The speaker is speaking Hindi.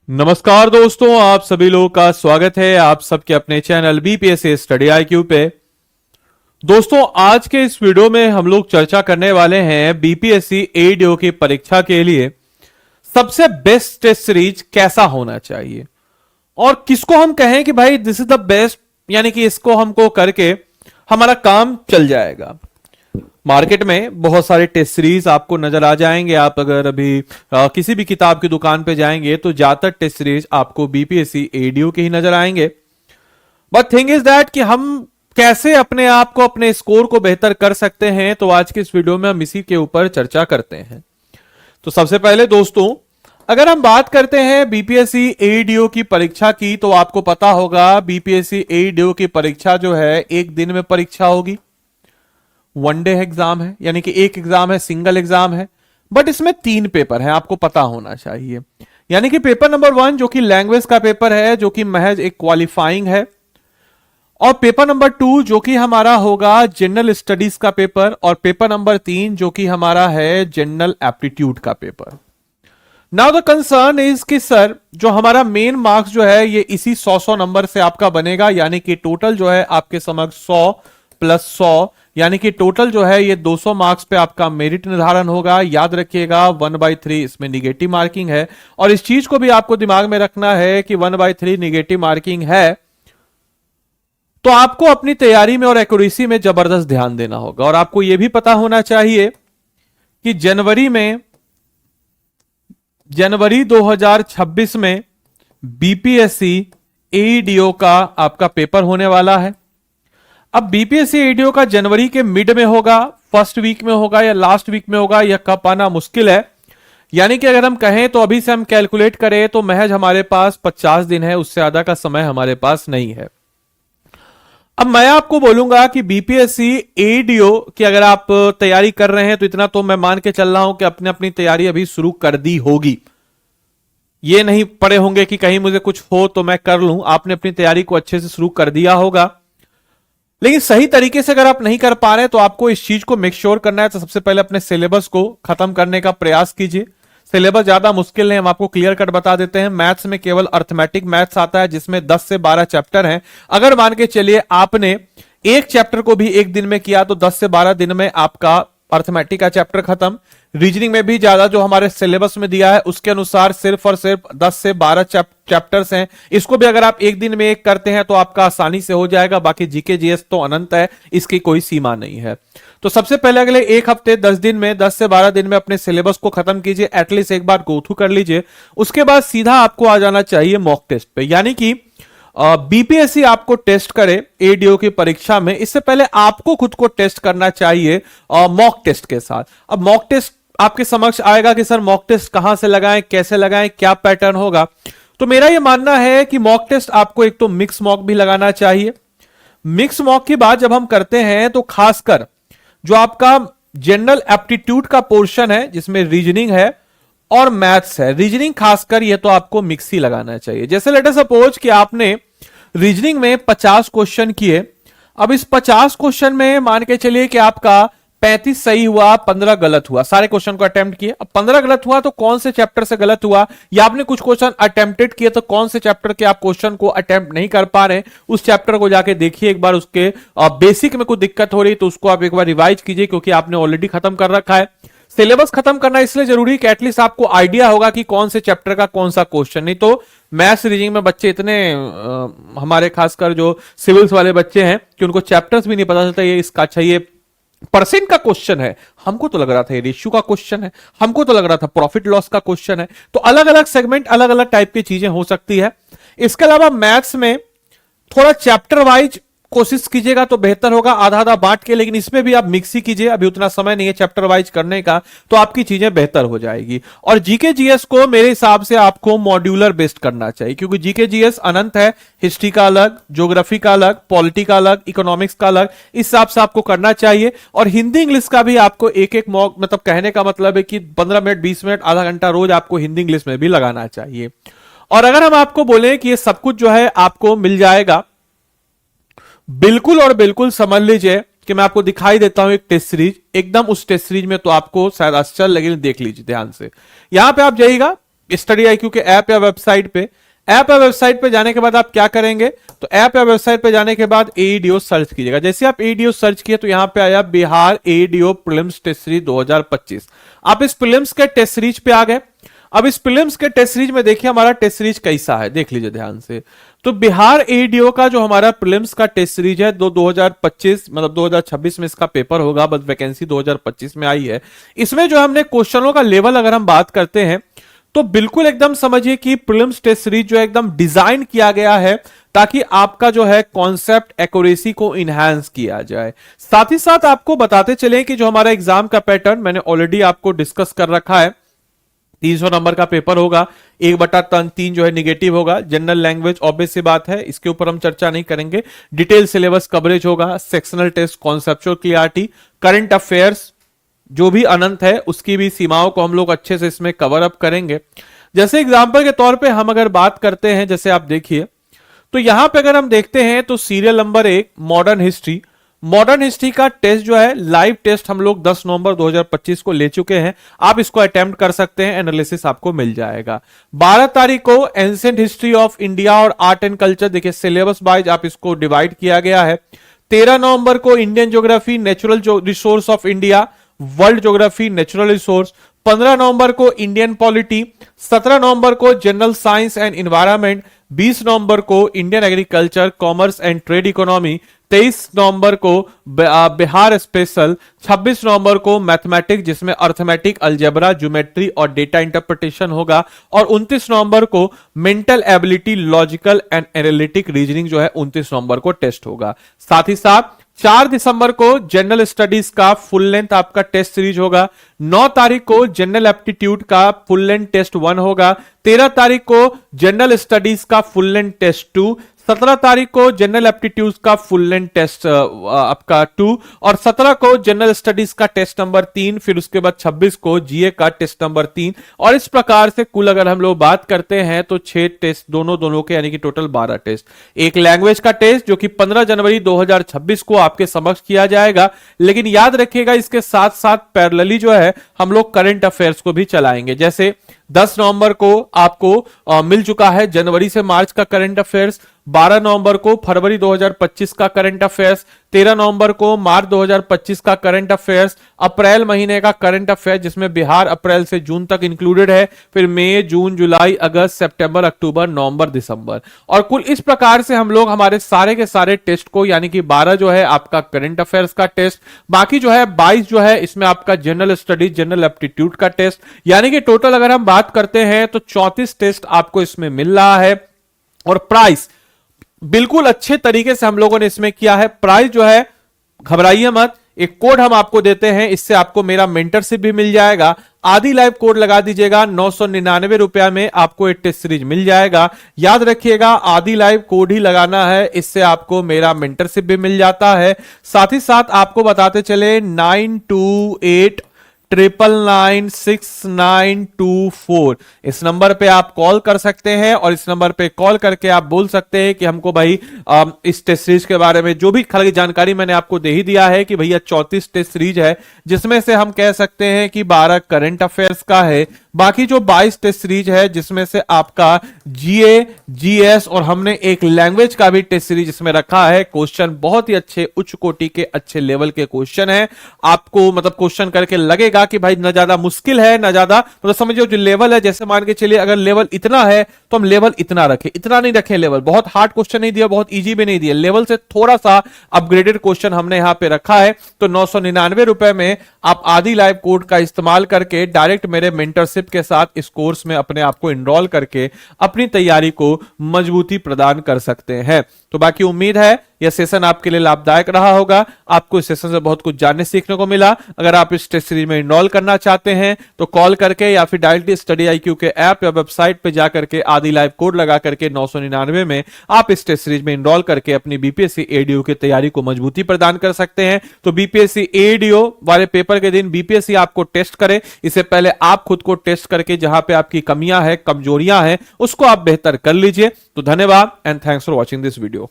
नमस्कार दोस्तों, आप सभी लोगों का स्वागत है आप सबके अपने चैनल बीपीएससी स्टडी आईक्यू पे। दोस्तों, आज के इस वीडियो में हम लोग चर्चा करने वाले हैं बीपीएससी एडीओ की परीक्षा के लिए सबसे बेस्ट टेस्ट सीरीज कैसा होना चाहिए और किसको हम कहें कि भाई दिस इज द बेस्ट, यानी कि इसको हमको करके हमारा काम चल जाएगा। मार्केट में बहुत सारे टेस्ट सीरीज आपको नजर आ जाएंगे। आप अगर अभी किसी भी किताब की दुकान पे जाएंगे तो ज्यादातर टेस्ट सीरीज आपको बीपीएससी एडीओ के ही नजर आएंगे। बट थिंग इज दैट कि हम कैसे अपने आप को, अपने स्कोर को बेहतर कर सकते हैं, तो आज के इस वीडियो में हम इसी के ऊपर चर्चा करते हैं। तो सबसे पहले दोस्तों, अगर हम बात करते हैं बीपीएससी एडीओ की परीक्षा की, तो आपको पता होगा बीपीएससी एडीओ की परीक्षा जो है एक दिन में परीक्षा होगी। वनडे एग्जाम है, यानी कि एक एग्जाम है, सिंगल एग्जाम है। बट इसमें 3 पेपर है, आपको पता होना चाहिए। यानी कि पेपर नंबर 1 जो कि लैंग्वेज का पेपर है, जो कि महज एक क्वालिफाइंग है, और पेपर नंबर 2 जो कि हमारा होगा जनरल स्टडीज का पेपर, और पेपर नंबर 3 जो कि हमारा है जनरल एप्टीट्यूड का paper. Now the concern is कि सर जो हमारा मेन मार्क्स जो है ये इसी 100 नंबर से आपका बनेगा, यानी कि टोटल जो है आपके समक्ष 100 प्लस 100, यानी कि टोटल जो है ये 200 मार्क्स पे आपका मेरिट निर्धारण होगा। याद रखिएगा 1/3 इसमें निगेटिव मार्किंग है, और इस चीज को भी आपको दिमाग में रखना है कि 1/3 निगेटिव मार्किंग है, तो आपको अपनी तैयारी में और एक्यूरेसी में जबरदस्त ध्यान देना होगा। और आपको यह भी पता होना चाहिए कि जनवरी 2026 में बीपीएससी एडीओ का आपका पेपर होने वाला है। अब बीपीएससी एडीओ का जनवरी के मिड में होगा, फर्स्ट वीक में होगा या लास्ट वीक में होगा, यह कब पाना मुश्किल है। यानी कि अगर हम कहें तो अभी से हम कैलकुलेट करें तो महज हमारे पास 50 दिन है, उससे ज्यादा का समय हमारे पास नहीं है। अब मैं आपको बोलूंगा कि बीपीएससी एडीओ की अगर आप तैयारी कर रहे हैं तो इतना तो मैं मान के चल रहा हूं कि अपने अपनी तैयारी अभी शुरू कर दी होगी। ये नहीं पड़े होंगे कि कहीं मुझे कुछ हो तो मैं कर लूं। आपने अपनी तैयारी को अच्छे से शुरू कर दिया होगा। लेकिन सही तरीके से अगर आप नहीं कर पा रहे तो आपको इस चीज को मेक श्योर करना है। तो सबसे पहले अपने सिलेबस को खत्म करने का प्रयास कीजिए। सिलेबस ज्यादा मुश्किल नहीं, हम आपको क्लियर कट बता देते हैं। मैथ्स में केवल अर्थमेटिक मैथ्स आता है, जिसमें 10 से 12 चैप्टर हैं। अगर मान के चलिए आपने एक चैप्टर को भी एक दिन में किया तो 10 से 12 दिन में आपका अर्थमेटिक का चैप्टर खत्म। रीजनिंग में भी ज्यादा जो हमारे सिलेबस में दिया है उसके अनुसार सिर्फ और सिर्फ 10 से 12 चैप्टर्स हैं। इसको भी अगर आप एक दिन में एक करते हैं तो आपका आसानी से हो जाएगा। बाकी जीके जीएस तो अनंत है, इसकी कोई सीमा नहीं है। तो सबसे पहले अगले एक हफ्ते 10 दिन में, 10 से 12 दिन में अपने सिलेबस को खत्म कीजिए। एटलीस्ट एक बार गो थ्रू कर लीजिए। उसके बाद सीधा आपको आ जाना चाहिए मॉक टेस्ट पे। यानी कि बीपीएससी आपको टेस्ट करे एडीओ की परीक्षा में, इससे पहले आपको खुद को टेस्ट करना चाहिए मॉक टेस्ट के साथ। अब मॉक टेस्ट आपके समक्ष आएगा कि सर मॉक टेस्ट कहां से लगाएं, कैसे लगाएं, क्या पैटर्न होगा। तो मेरा यह मानना है कि मॉक टेस्ट आपको एक तो मिक्स मॉक भी लगाना चाहिए। मिक्स मॉक की बात जब हम करते हैं तो खासकर जो आपका जनरल एप्टीट्यूड का पोर्शन है, जिसमें रीजनिंग है और मैथ्स है, रीजनिंग खासकर ये तो आपको मिक्स ही लगाना चाहिए। जैसे लेट अस सपोज कि आपने रीजनिंग में 50 क्वेश्चन किए। अब इस 50 क्वेश्चन में मान के चलिए कि आपका 35 सही हुआ, 15 गलत हुआ। सारे क्वेश्चन को अटेम्प्ट किए। अब 15 गलत हुआ तो कौन से चैप्टर से गलत हुआ, या आपने कुछ क्वेश्चन अटेम्प्टेड किए तो कौन से चैप्टर के आप क्वेश्चन को अटेम्प्ट नहीं कर पा रहे, उस चैप्टर को जाके देखिए एक बार। उसके बेसिक में कोई दिक्कत हो रही तो उसको आप एक बार रिवाइज कीजिए, क्योंकि आपने ऑलरेडी खत्म कर रखा है। सिलेबस खत्म करना इसलिए जरूरी है कि एटलीस्ट आपको आइडिया होगा कि कौन से चैप्टर का कौन सा क्वेश्चन। नहीं तो मैथ्स रीजनिंग में बच्चे इतने हमारे खासकर जो सिविल्स वाले बच्चे हैं कि उनको चैप्टर्स भी नहीं पता चलता। ये इसका अच्छा ये परसेंट का क्वेश्चन है, हमको तो लग रहा था ये रेशियो का क्वेश्चन है, हमको तो लग रहा था प्रॉफिट लॉस का क्वेश्चन है। तो अलग अलग सेगमेंट, अलग अलग टाइप की चीजें हो सकती है। इसके अलावा मैथ्स में थोड़ा चैप्टर वाइज कोशिश कीजिएगा तो बेहतर होगा, आधा आधा बांट के। लेकिन इसमें भी आप मिक्स ही कीजिए, अभी उतना समय नहीं है चैप्टर वाइज करने का, तो आपकी चीजें बेहतर हो जाएगी। और जीके जीएस को मेरे हिसाब से आपको मॉड्यूलर बेस्ड करना चाहिए, क्योंकि जीके जीएस अनंत है। हिस्ट्री का अलग, ज्योग्राफी का अलग, पॉलिटी का अलग, इकोनॉमिक्स का अलग, इस हिसाब से आपको करना चाहिए। और हिंदी इंग्लिश का भी आपको एक एक मॉक, मतलब कहने का मतलब है कि 15 मिनट, 20 मिनट, आधा घंटा रोज आपको हिंदी इंग्लिश में भी लगाना चाहिए। और अगर हम आपको बोले कि ये सब कुछ जो है आपको मिल जाएगा, बिल्कुल और बिल्कुल समझ लीजिए कि मैं आपको दिखाई देता हूं एक टेस्ट सीरीज। एकदम उस टेस्ट सीरीज में तो आपको शायद आश्चर्य लगे, देख लीजिए ध्यान से। यहां पे आप जाइएगा, स्टडी आईक्यू के ऐप या वेबसाइट पे। ऐप या वेबसाइट पे जाने के बाद आप क्या करेंगे, तो ऐप या वेबसाइट पे जाने के बाद एईडीओ सर्च कीजिएगा। जैसे आप एईडीओ सर्च किए तो यहां पे आया बिहार एईडीओ प्रीलिम्स टेस्ट सीरीज 2025। आप इस प्रीलिम्स के टेस्ट सीरीज पे आ गए। अब इस प्रीलिम्स के टेस्ट सीरीज में देखिए हमारा टेस्ट सीरीज कैसा है, देख लीजिए ध्यान से। तो बिहार एईडीओ का जो हमारा प्रीलिम्स का टेस्ट सीरीज है 2025 मतलब 2026 में इसका पेपर होगा, बस वैकेंसी 2025 में आई है। इसमें जो हमने क्वेश्चनों का लेवल अगर हम बात करते हैं तो बिल्कुल एकदम समझिए कि प्रीलिम्स टेस्ट सीरीज जो एकदम डिजाइन किया गया है ताकि आपका जो है कॉन्सेप्ट एक्यूरेसी को इनहैंस किया जाए। साथ ही साथ आपको बताते चले कि जो हमारा एग्जाम का पैटर्न मैंने ऑलरेडी आपको डिस्कस कर रखा है। 300 नंबर का पेपर होगा, 1/3 जो है निगेटिव होगा। जनरल लैंग्वेज ऑब्वियस सी बात है, इसके ऊपर हम चर्चा नहीं करेंगे। डिटेल सिलेबस कवरेज होगा, sectional test, conceptual clarity, current affairs जो भी अनंत है उसकी भी सीमाओं को हम लोग अच्छे से इसमें कवर अप करेंगे। जैसे एग्जाम्पल के तौर पे हम अगर बात करते हैं, जैसे आप देखिए तो यहां पे अगर हम देखते हैं तो serial number 1 modern history, modern history का टेस्ट जो है लाइव टेस्ट हम लोग 10 नवंबर 2025 को ले चुके हैं। आप इसको अटेम्प्ट कर सकते हैं, एनालिसिस आपको मिल जाएगा। 12 तारीख को एंशिएंट हिस्ट्री ऑफ इंडिया और आर्ट एंड कल्चर, देखिए सिलेबस वाइज आप इसको डिवाइड किया गया है। 13 नवंबर को Indian geography, natural resource of India, world geography, natural resource. 15 नवंबर को इंडियन पॉलिटी, 17 नवंबर को जनरल साइंस एंड एनवायरनमेंट, 20 नवंबर को Indian agriculture, commerce and trade economy, 23 नवंबर को बिहार स्पेशल, 26 नवंबर को मैथमेटिक्स जिसमें अर्थमेटिक, अलजेब्रा, ज्योमेट्री और डेटा इंटरप्रिटेशन होगा, और 29 नवंबर को mental ability, logical and analytic reasoning जो है 29 नवंबर को टेस्ट होगा। साथ ही साथ 4 दिसंबर को जनरल स्टडीज का फुल लेंथ आपका टेस्ट सीरीज होगा। 9 तारीख को जनरल एप्टीट्यूड का फुल लेंथ टेस्ट 1 होगा। 13 तारीख को जनरल स्टडीज का फुल लेंथ टेस्ट 2, 17 तारीख को जनरल एप्टीट्यूड का फुल लेंथ टेस्ट आपका 2, और 17 को जनरल स्टडीज का टेस्ट नंबर 3, फिर उसके बाद 26 को जीए का टेस्ट नंबर 3। और इस प्रकार से कुल अगर हम लोग बात करते हैं तो 6 टेस्ट दोनों के, यानी कि टोटल 12 टेस्ट। एक लैंग्वेज का टेस्ट जो कि 15 जनवरी 2026 को आपके समक्ष किया जाएगा। लेकिन याद रखिएगा इसके साथ साथ पैरेलली जो है हम लोग करंट अफेयर्स को भी चलाएंगे। जैसे 10 नवंबर को आपको मिल चुका है जनवरी से मार्च का करंट अफेयर्स, 12 नवंबर को फरवरी 2025 का करंट अफेयर्स, 13 नवंबर को मार्च 2025 का करंट अफेयर्स, अप्रैल महीने का करंट अफेयर्स जिसमें बिहार अप्रैल से जून तक इंक्लूडेड है, फिर मई, जून, जुलाई, अगस्त, सितंबर, अक्टूबर, नवंबर, दिसंबर। और कुल इस प्रकार से हम लोग हमारे सारे के सारे टेस्ट को, यानी कि 12 जो है आपका करंट अफेयर्स का टेस्ट, बाकी जो है 22 जो है इसमें आपका जनरल स्टडीज, जनरल एप्टीट्यूड का टेस्ट, यानी कि टोटल अगर हम बात करते हैं तो 34 टेस्ट आपको इसमें मिल रहा है। और प्राइस बिल्कुल अच्छे तरीके से हम लोगों ने इसमें किया है। प्राइस जो है घबराइए मत, एक कोड हम आपको देते हैं, इससे आपको मेरा मेंटरशिप भी मिल जाएगा। आदि लाइव कोड लगा दीजिएगा, 999 रुपया में आपको एक टेस्ट सीरीज मिल जाएगा। याद रखिएगा आदि लाइव कोड ही लगाना है, इससे आपको मेरा मेंटरशिप भी मिल जाता है। साथ ही साथ आपको बताते चले 9289996924 इस नंबर पे आप कॉल कर सकते हैं, और इस नंबर पे कॉल करके आप बोल सकते हैं कि हमको भाई इस टेस्ट सीरीज के बारे में जो भी खाली जानकारी मैंने आपको दे ही दिया है कि भैया 34 टेस्ट सीरीज है, जिसमें से हम कह सकते हैं कि 12 करंट अफेयर्स का है, बाकी जो 22 टेस्ट सीरीज है जिसमें से आपका जीए, जीएस और हमने एक लैंग्वेज का भी टेस्ट सीरीज इसमें रखा है। क्वेश्चन बहुत ही अच्छे उच्च कोटि के अच्छे लेवल के क्वेश्चन है। आपको मतलब क्वेश्चन करके लगेगा कि भाई ना ज्यादा मुश्किल है ना ज्यादा, मतलब समझो जो लेवल है, जैसे मान के चलिए अगर लेवल इतना है तो हम लेवल इतना रखें, इतना नहीं रखें लेवल, बहुत हार्ड क्वेश्चन नहीं दिया, बहुत इजी भी नहीं दिया, लेवल से थोड़ा सा अपग्रेडेड क्वेश्चन हमने यहां पे रखा है। तो 999 रुपए में आप आदि लाइव कोड का इस्तेमाल करके डायरेक्ट मेरे मेंटरशिप के साथ इस कोर्स में अपने आप को इनरोल करके अपनी तैयारी को मजबूती प्रदान कर सकते हैं। तो बाकी उम्मीद है यह सेशन आपके लिए लाभदायक रहा होगा, आपको इस सेशन से बहुत कुछ जानने सीखने को मिला। अगर आप इस टेस्ट सीरीज में इनरोल करना चाहते हैं तो कॉल करके या फिर डायरेक्टली स्टडी आईक्यू के ऐप या वेबसाइट पे जाकर के आदि लाइव कोड लगा करके 999 में आप इस टेस्ट सीरीज में इनरोल करके अपनी बीपीएससी एडीओ की तैयारी को मजबूती प्रदान कर सकते हैं। तो बीपीएससी एडीओ वाले पेपर के दिन बीपीएससी आपको टेस्ट करे, इससे पहले आप खुद को टेस्ट करके जहां पे आपकी कमियां हैं, कमजोरियां हैं, उसको आप बेहतर कर लीजिए। तो धन्यवाद and thanks for watching this video.